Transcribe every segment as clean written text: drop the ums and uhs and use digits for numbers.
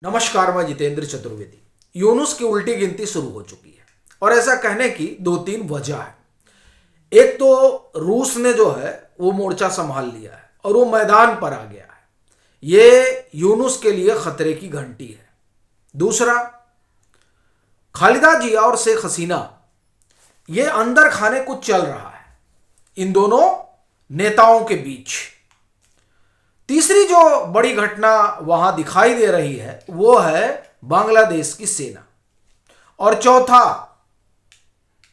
नमस्कार, मैं जितेंद्र चतुर्वेदी। यूनुस की उल्टी गिनती शुरू हो चुकी है और ऐसा कहने की दो तीन वजह है। एक तो रूस ने जो है वो मोर्चा संभाल लिया है और वो मैदान पर आ गया है। ये यूनुस के लिए खतरे की घंटी है। दूसरा, खालिदा जिया और शेख हसीना, ये अंदर खाने कुछ चल रहा है इन दोनों नेताओं के बीच। तीसरी जो बड़ी घटना वहां दिखाई दे रही है वो है बांग्लादेश की सेना। और चौथा,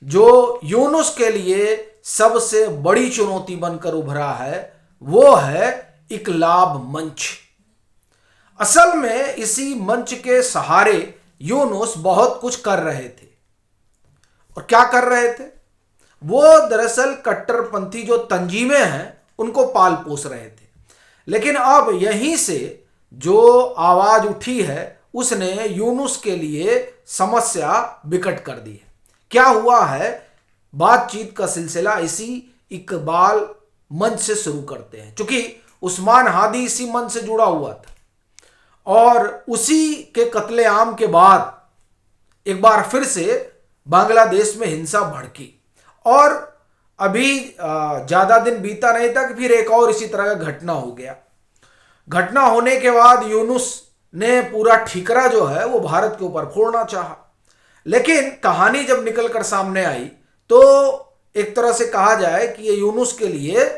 जो यूनुस के लिए सबसे बड़ी चुनौती बनकर उभरा है वो है इकलाब मंच। असल में इसी मंच के सहारे यूनुस बहुत कुछ कर रहे थे। और क्या कर रहे थे? वो दरअसल कट्टरपंथी जो तंजीमें हैं उनको पाल पोस रहे थे। लेकिन अब यहीं से जो आवाज उठी है उसने यूनुस के लिए समस्या विकट कर दी है। क्या हुआ है? बातचीत का सिलसिला इसी इकबाल मंच से शुरू करते हैं, क्योंकि उस्मान हादी इसी मंच से जुड़ा हुआ था और उसी के कत्लेआम के बाद एक बार फिर से बांग्लादेश में हिंसा भड़की और अभी ज्यादा दिन बीता नहीं था कि फिर एक और इसी तरह का घटना हो गया। घटना होने के बाद यूनुस ने पूरा ठीकरा जो है वो भारत के ऊपर फोड़ना चाहा, लेकिन कहानी जब निकल कर सामने आई तो एक तरह से कहा जाए कि ये यूनुस के लिए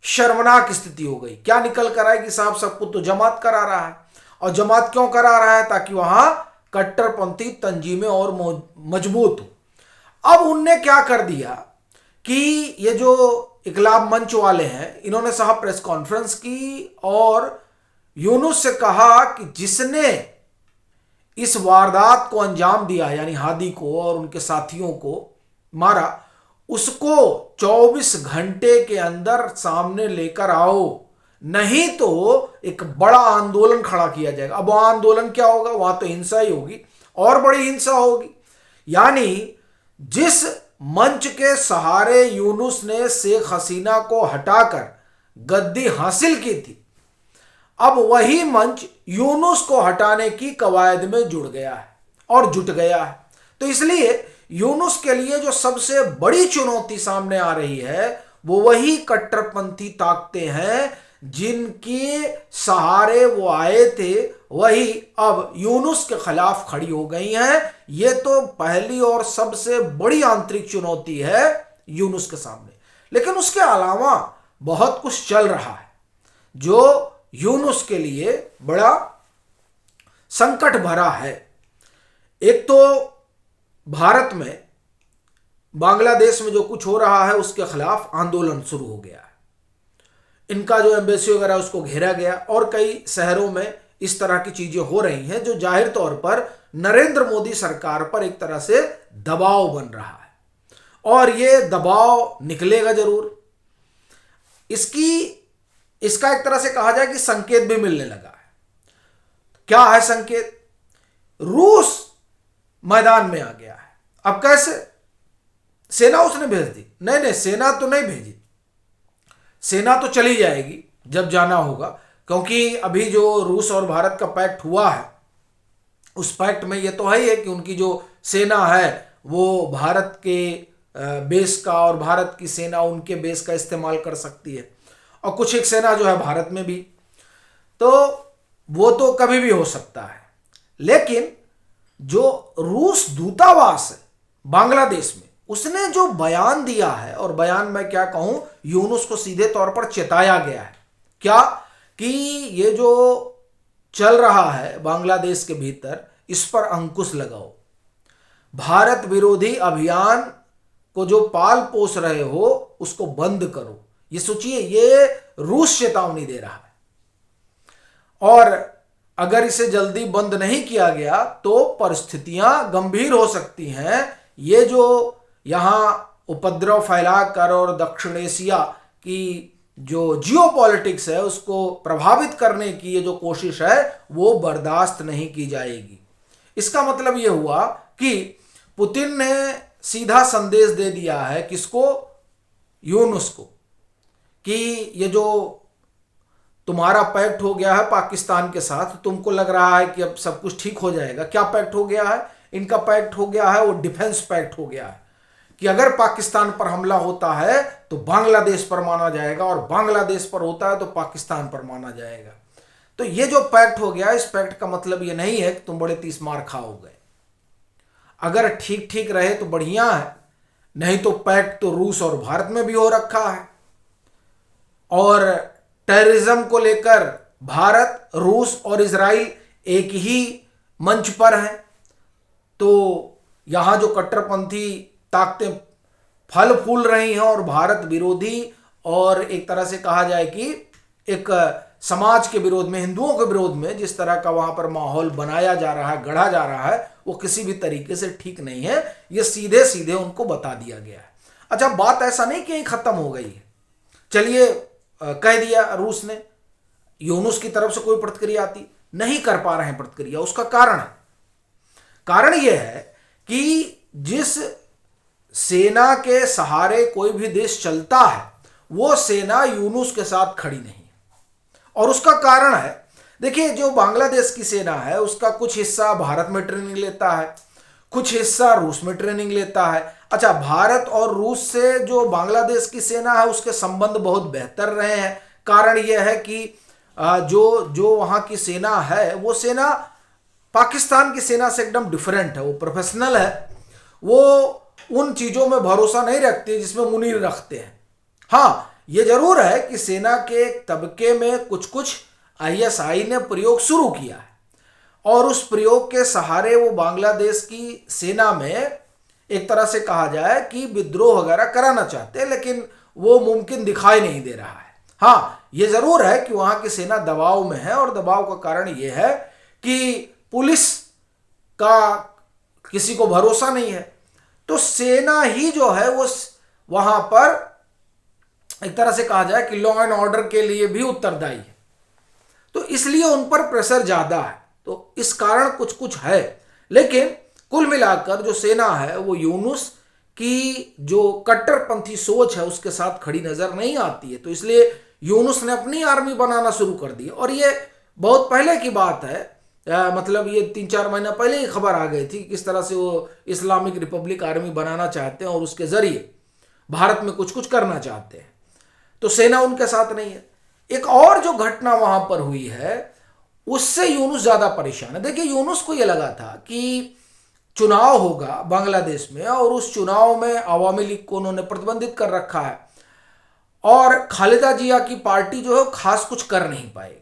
शर्मनाक स्थिति हो गई। क्या निकल कर आए कि साहब सब कुछ तो जमात करा रहा है। और जमात क्यों करा रहा है? ताकि वहां कट्टरपंथी तंजीमें और मजबूत हो। अब उनने क्या कर दिया कि ये जो इकलाब मंच वाले हैं इन्होंने साहब प्रेस कॉन्फ्रेंस की और यूनुस से कहा कि जिसने इस वारदात को अंजाम दिया, यानी हादी को और उनके साथियों को मारा, उसको 24 घंटे के अंदर सामने लेकर आओ, नहीं तो एक बड़ा आंदोलन खड़ा किया जाएगा। अब वो आंदोलन क्या होगा? वहां तो हिंसा ही होगी और बड़ी हिंसा होगी। यानी जिस मंच के सहारे यूनुस ने शेख हसीना को हटाकर गद्दी हासिल की थी, अब वही मंच यूनुस को हटाने की कवायद में जुड़ गया है और जुट गया है। तो इसलिए यूनुस के लिए जो सबसे बड़ी चुनौती सामने आ रही है वो वही कट्टरपंथी ताकतें हैं जिनके सहारे वो आए थे, वही अब यूनुस के खिलाफ खड़ी हो गई हैं। ये तो पहली और सबसे बड़ी आंतरिक चुनौती है यूनुस के सामने। लेकिन उसके अलावा बहुत कुछ चल रहा है जो यूनुस के लिए बड़ा संकट भरा है। एक तो भारत में बांग्लादेश में जो कुछ हो रहा है उसके खिलाफ आंदोलन शुरू हो गया है। इनका जो एम्बेसी वगैरह उसको घेरा गया और कई शहरों में इस तरह की चीजें हो रही हैं जो जाहिर तौर पर नरेंद्र मोदी सरकार पर एक तरह से दबाव बन रहा है और ये दबाव निकलेगा जरूर। इसका एक तरह से कहा जाए कि संकेत भी मिलने लगा है। क्या है संकेत? रूस मैदान में आ गया है। अब कैसे? सेना उसने भेज दी? नहीं, सेना तो नहीं भेजी। सेना तो चली जाएगी जब जाना होगा, क्योंकि अभी जो रूस और भारत का पैक्ट हुआ है उस पैक्ट में ये तो है ही है कि उनकी जो सेना है वो भारत के बेस का और भारत की सेना उनके बेस का इस्तेमाल कर सकती है और कुछ एक सेना जो है भारत में भी, तो वो तो कभी भी हो सकता है। लेकिन जो रूस दूतावास है बांग्लादेश में, उसने जो बयान दिया है, और बयान में क्या कहूं, यूनुस को सीधे तौर पर चेताया गया है क्या कि ये जो चल रहा है बांग्लादेश के भीतर इस पर अंकुश लगाओ। भारत विरोधी अभियान को जो पाल पोस रहे हो उसको बंद करो। ये सोचिए, ये रूस चेतावनी दे रहा है और अगर इसे जल्दी बंद नहीं किया गया तो परिस्थितियां गंभीर हो सकती हैं। ये जो यहां उपद्रव फैलाकर और दक्षिण एशिया की जो जियोपॉलिटिक्स है उसको प्रभावित करने की ये जो कोशिश है वो बर्दाश्त नहीं की जाएगी। इसका मतलब ये हुआ कि पुतिन ने सीधा संदेश दे दिया है किसको? यूनुस को, कि ये जो तुम्हारा पैक्ट हो गया है पाकिस्तान के साथ, तुमको लग रहा है कि अब सब कुछ ठीक हो जाएगा। क्या पैक्ट हो गया है? इनका पैक्ट हो गया है वो डिफेंस पैक्ट हो गया है कि अगर पाकिस्तान पर हमला होता है तो बांग्लादेश पर माना जाएगा, और बांग्लादेश पर होता है तो पाकिस्तान पर माना जाएगा। तो ये जो पैक्ट हो गया, इस पैक्ट का मतलब ये नहीं है कि तुम बड़े 30 मार खाओगे। अगर ठीक ठीक रहे तो बढ़िया है, नहीं तो पैक्ट तो रूस और भारत में भी हो रखा है, और टेररिज्म को लेकर भारत, रूस और इजराइल एक ही मंच पर हैं। तो यहां जो कट्टरपंथी ताकतें फल फूल रही हैं और भारत विरोधी, और एक तरह से कहा जाए कि एक समाज के विरोध में, हिंदुओं के विरोध में जिस तरह का वहां पर माहौल बनाया जा रहा है, गढ़ा जा रहा है, वो किसी भी तरीके से ठीक नहीं है। ये सीधे सीधे उनको बता दिया गया है। अच्छा, बात ऐसा नहीं कि खत्म हो गई है। चलिए कह दिया रूस ने, यूनुस की तरफ से कोई प्रतिक्रिया आती नहीं, कर पा रहे हैं प्रतिक्रिया। उसका कारण यह है कि जिस सेना के सहारे कोई भी देश चलता है, वो सेना यूनुस के साथ खड़ी नहीं है। और उसका कारण है, देखिए, जो बांग्लादेश की सेना है उसका कुछ हिस्सा भारत में ट्रेनिंग लेता है, कुछ हिस्सा रूस में ट्रेनिंग लेता है। अच्छा, भारत और रूस से जो बांग्लादेश की सेना है उसके संबंध बहुत बेहतर रहे हैं। कारण यह है कि जो वहां की सेना है, वो सेना पाकिस्तान की सेना से एकदम डिफरेंट है। वो प्रोफेशनल है, वो उन चीजों में भरोसा नहीं रखते जिसमें मुनीर रखते हैं। हाँ, ये जरूर है कि सेना के एक तबके में कुछ कुछ आईएसआई ने प्रयोग शुरू किया है, और उस प्रयोग के सहारे वो बांग्लादेश की सेना में एक तरह से कहा जाए कि विद्रोह वगैरह कराना चाहते हैं, लेकिन वो मुमकिन दिखाई नहीं दे रहा है। हाँ, ये जरूर है कि वहां की सेना दबाव में है, और दबाव का कारण ये है कि पुलिस का किसी को भरोसा नहीं है। तो सेना ही जो है वो वहां पर एक तरह से कहा जाए कि लॉ एंड ऑर्डर के लिए भी उत्तरदायी है। तो इसलिए उन पर प्रेशर ज्यादा है। तो इस कारण कुछ कुछ है, लेकिन कुल मिलाकर जो सेना है वो यूनुस की जो कट्टरपंथी सोच है उसके साथ खड़ी नजर नहीं आती है। तो इसलिए यूनुस ने अपनी आर्मी बनाना शुरू कर दी, और ये बहुत पहले की बात है। मतलब ये 3-4 महीना पहले ही खबर आ गई थी किस तरह से वो इस्लामिक रिपब्लिक आर्मी बनाना चाहते हैं और उसके जरिए भारत में कुछ कुछ करना चाहते हैं। तो सेना उनके साथ नहीं है। एक और जो घटना वहां पर हुई है उससे यूनुस ज्यादा परेशान है। देखिए, यूनुस को यह लगा था कि चुनाव होगा बांग्लादेश में, और उस चुनाव में अवामी लीग को उन्होंने प्रतिबंधित कर रखा है, और खालिदा जिया की पार्टी जो है खास कुछ कर नहीं पाएगी।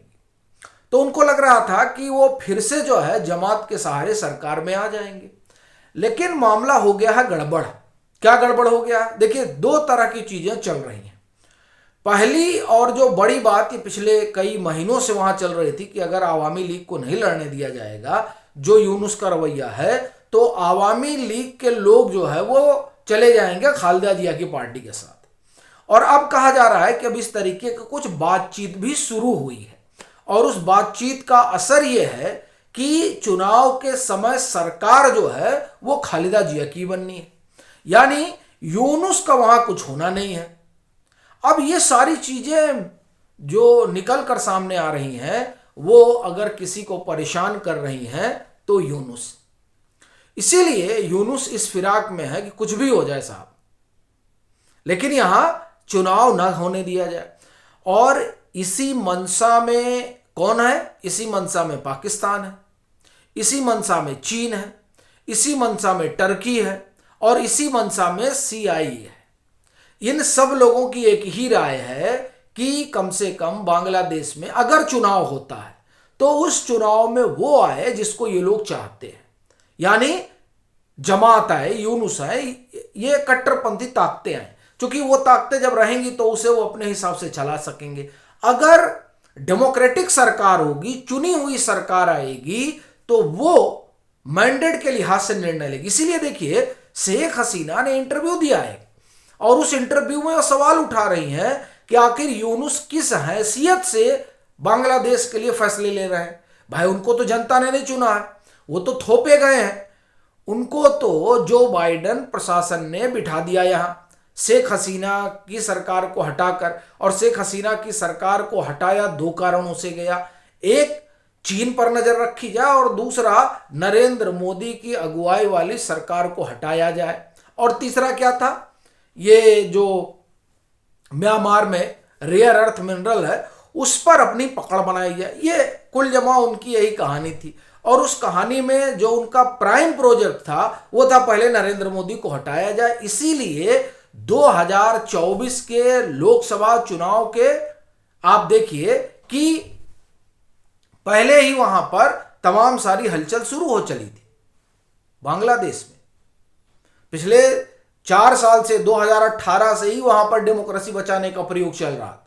तो उनको लग रहा था कि वो फिर से जो है जमात के सहारे सरकार में आ जाएंगे। लेकिन मामला हो गया है गड़बड़। क्या गड़बड़ हो गया? देखिए, दो तरह की चीजें चल रही हैं। पहली और जो बड़ी बात ये पिछले कई महीनों से वहां चल रही थी कि अगर आवामी लीग को नहीं लड़ने दिया जाएगा, जो यूनुस का रवैया है, तो आवामी लीग के लोग जो है वो चले जाएंगे खालिदा जिया की पार्टी के साथ। और अब कहा जा रहा है कि अब इस तरीके की कुछ बातचीत भी शुरू हुई है, और उस बातचीत का असर यह है कि चुनाव के समय सरकार जो है वो खालिदा जिया की बननी है, यानी यूनुस का वहां कुछ होना नहीं है। अब ये सारी चीजें जो निकल कर सामने आ रही हैं, वो अगर किसी को परेशान कर रही हैं तो यूनुस। इसीलिए यूनुस इस फिराक में है कि कुछ भी हो जाए साहब, लेकिन यहां चुनाव न होने दिया जाए। और इसी मंशा में कौन है? इसी मंशा में पाकिस्तान है, इसी मंशा में चीन है, इसी मंशा में टर्की है, और इसी मंशा में सीआई है। इन सब लोगों की एक ही राय है कि कम से कम बांग्लादेश में अगर चुनाव होता है तो उस चुनाव में वो आए जिसको ये लोग चाहते हैं, यानी जमात आए, यूनुस आए, ये कट्टरपंथी ताकतें आए। क्योंकि वो ताकतें जब रहेंगी तो उसे वो अपने हिसाब से चला सकेंगे। अगर डेमोक्रेटिक सरकार होगी, चुनी हुई सरकार आएगी, तो वो मैंडेट के लिहाज से निर्णय लेगी। इसीलिए देखिए, शेख हसीना ने इंटरव्यू दिया है, और उस इंटरव्यू में वो सवाल उठा रही हैं कि आखिर यूनुस किस हैसियत से बांग्लादेश के लिए फैसले ले रहे हैं। भाई, उनको तो जनता ने नहीं चुना है, वो तो थोपे गए हैं। उनको तो जो बाइडेन प्रशासन ने बिठा दिया यहां शेख हसीना की सरकार को हटाकर, और शेख हसीना की सरकार को हटाया दो कारणों से गया। एक, चीन पर नजर रखी जाए, और दूसरा, नरेंद्र मोदी की अगुवाई वाली सरकार को हटाया जाए। और तीसरा क्या था, ये जो म्यांमार में रेयर अर्थ मिनरल है उस पर अपनी पकड़ बनाई जाए। ये कुल जमा उनकी यही कहानी थी। और उस कहानी में जो उनका प्राइम प्रोजेक्ट था वो था पहले नरेंद्र मोदी को हटाया जाए। इसीलिए 2024 के लोकसभा चुनाव के आप देखिए कि पहले ही वहां पर तमाम सारी हलचल शुरू हो चली थी बांग्लादेश में। पिछले 4 साल से 2018 से ही वहां पर डेमोक्रेसी बचाने का प्रयोग चल रहा था,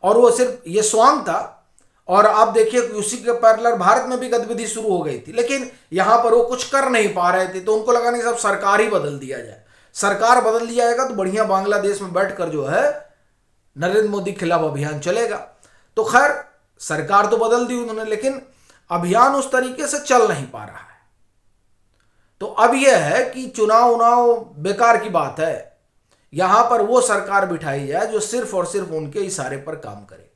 और वो सिर्फ ये स्वांग था। और आप देखिए कि उसी के पैरेलल भारत में भी गतिविधि शुरू हो गई थी, लेकिन यहां पर वो कुछ कर नहीं पा रहे थे, तो उनको लगा नहीं, सब सरकार ही बदल दिया जाए। सरकार बदल दिया जाएगा तो बढ़िया बांग्लादेश में बैठकर जो है नरेंद्र मोदी के खिलाफ अभियान चलेगा। तो खैर सरकार तो बदल दी उन्होंने, लेकिन अभियान उस तरीके से चल नहीं पा रहा है। तो अब यह है कि चुनाव उनाव बेकार की बात है, यहां पर वो सरकार बिठाई जाए जो सिर्फ और सिर्फ उनके इशारे पर काम करे।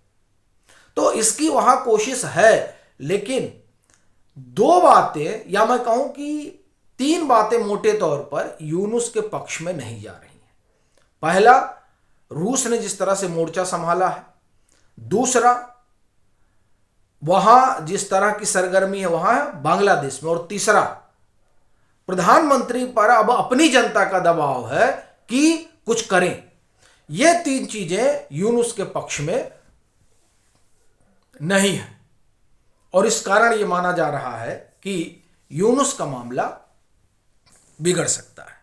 तो इसकी वहां कोशिश है, लेकिन 2 बातें, या मैं कहूं कि 3 बातें मोटे तौर पर यूनुस के पक्ष में नहीं जा रही हैं। पहला, रूस ने जिस तरह से मोर्चा संभाला है। दूसरा, वहां जिस तरह की सरगर्मी है वहां बांग्लादेश में। और तीसरा, प्रधानमंत्री पर अब अपनी जनता का दबाव है कि कुछ करें। ये 3 चीजें यूनुस के पक्ष में नहीं है, और इस कारण यह माना जा रहा है कि यूनुस का मामला बिगड़ सकता है।